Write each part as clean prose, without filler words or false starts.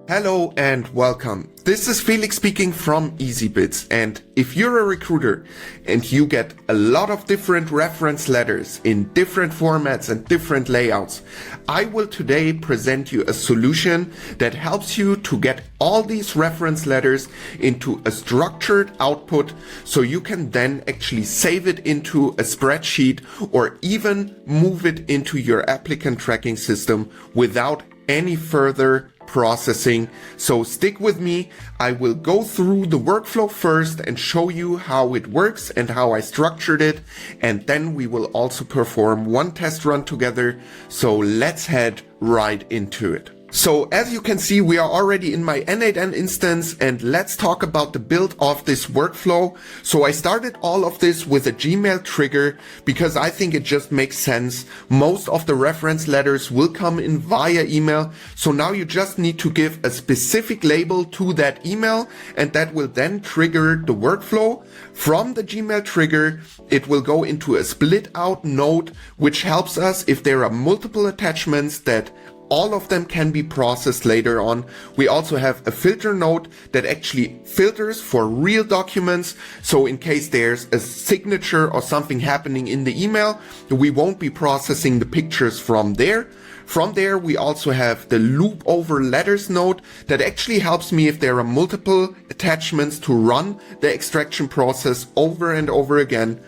Hello and welcome. This is Felix speaking from easybits, and if you're a recruiter and you get a lot of different reference letters in different formats and different layouts, I will today present you a solution that helps you to get all these reference letters into a structured output so you can then actually save it into a spreadsheet or even move it into your applicant tracking system without any further processing. So stick with me. I will go through the workflow first and show you how it works and how I structured it, and then we will also perform one test run together. So let's head right into it. So as you can see, we are already in my n8n instance, and let's talk about the build of this workflow. So I started all of this with a Gmail trigger because I think it just makes sense. Most of the reference letters will come in via email. So now you just need to give a specific label to that email, and that will then trigger the workflow. From the Gmail trigger, it will go into a split out node, which helps us if there are multiple attachments that all of them can be processed later on. We also have a filter node that actually filters for real documents. So in case there's a signature or something happening in the email, we won't be processing the pictures from there. From there, we also have the loop over letters node that actually helps me if there are multiple attachments to run the extraction process over and over again.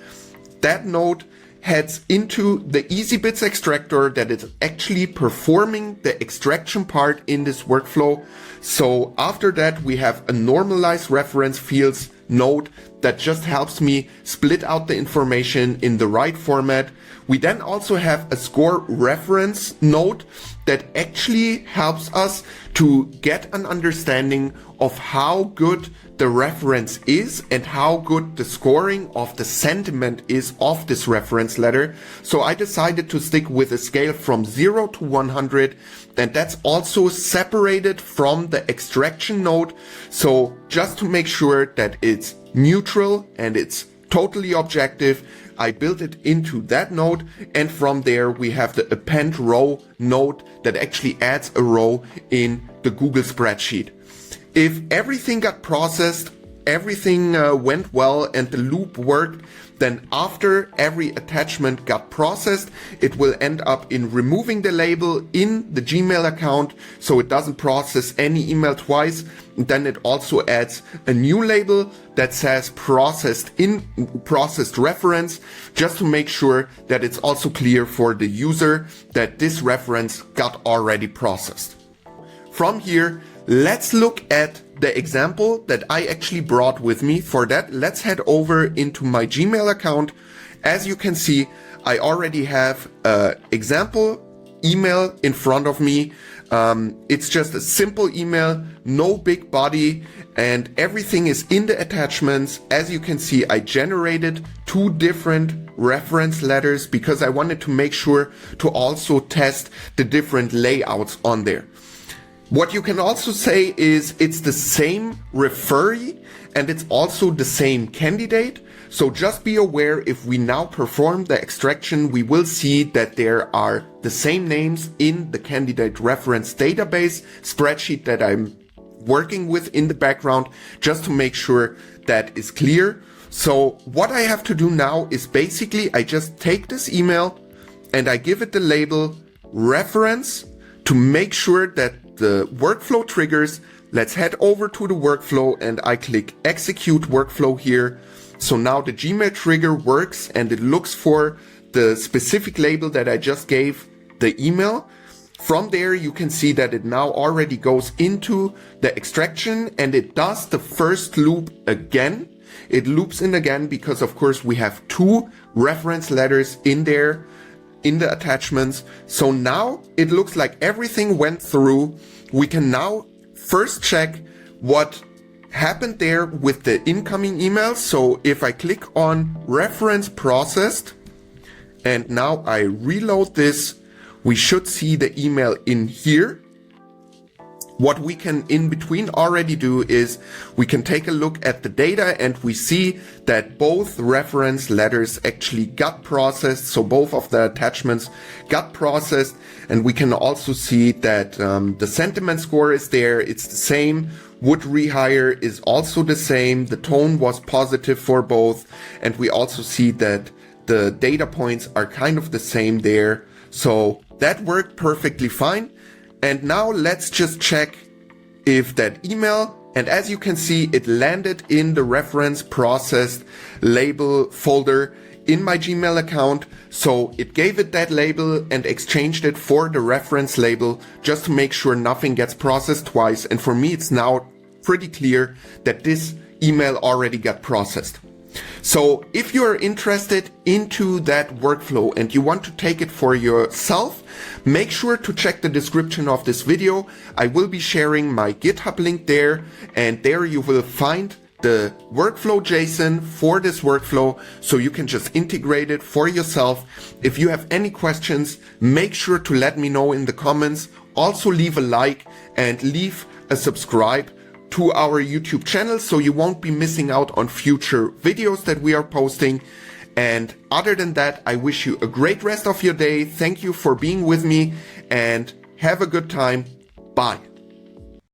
That node heads into the easybits extractor that is actually performing the extraction part in this workflow. So after that, we have a normalized reference fields node that just helps me split out the information in the right format. We then also have a score reference node that actually helps us to get an understanding of how good the reference is and how good the scoring of the sentiment is of this reference letter. So I decided to stick with a scale from 0 to 100, and that's also separated from the extraction node. So just to make sure that it's neutral and it's totally objective, I built it into that node, and from there we have the append row node that actually adds a row in the Google spreadsheet. If everything got processed, everything went well and the loop worked, then after every attachment got processed, it will end up in removing the label in the Gmail account so it doesn't process any email twice. And then it also adds a new label that says processed reference, just to make sure that it's also clear for the user that this reference got already processed. From here, let's look at the example that I actually brought with me. For that, let's head over into my Gmail account. As you can see, I already have an example email in front of me. It's just a simple email, no big body, and everything is in the attachments. As you can see, I generated 2 different reference letters because I wanted to make sure to also test the different layouts on there. What you can also say is it's the same referee and it's also the same candidate. So just be aware, if we now perform the extraction, we will see that there are the same names in the candidate reference database spreadsheet that I'm working with in the background, just to make sure that is clear. So what I have to do now is basically I just take this email and I give it the label reference to make sure that the workflow triggers. Let's head over to the workflow and I click execute workflow here. So now the Gmail trigger works and it looks for the specific label that I just gave the email. From there, you can see that it now already goes into the extraction and it does the first loop again. It loops in again because of course we have 2 reference letters in there in the attachments. So now it looks like everything went through. We can now first check what happened there with the incoming emails. So if I click on reference processed and now I reload this, we should see the email in here. What we can in between already do is we can take a look at the data, and we see that both reference letters actually got processed. So both of the attachments got processed, and we can also see that the sentiment score is there. It's the same. Would rehire is also the same. The tone was positive for both. And we also see that the data points are kind of the same there. So that worked perfectly fine. And now let's just check if that email, and as you can see, it landed in the reference processed label folder in my Gmail account. So it gave it that label and exchanged it for the reference label just to make sure nothing gets processed twice. And for me, it's now pretty clear that this email already got processed. So if you are interested into that workflow and you want to take it for yourself, make sure to check the description of this video. I will be sharing my GitHub link there, and there you will find the workflow JSON for this workflow, so you can just integrate it for yourself. If you have any questions, make sure to let me know in the comments. Also leave a like and leave a subscribe to our YouTube channel so you won't be missing out on future videos that we are posting. And other than that, I wish you a great rest of your day. Thank you for being with me and have a good time. Bye.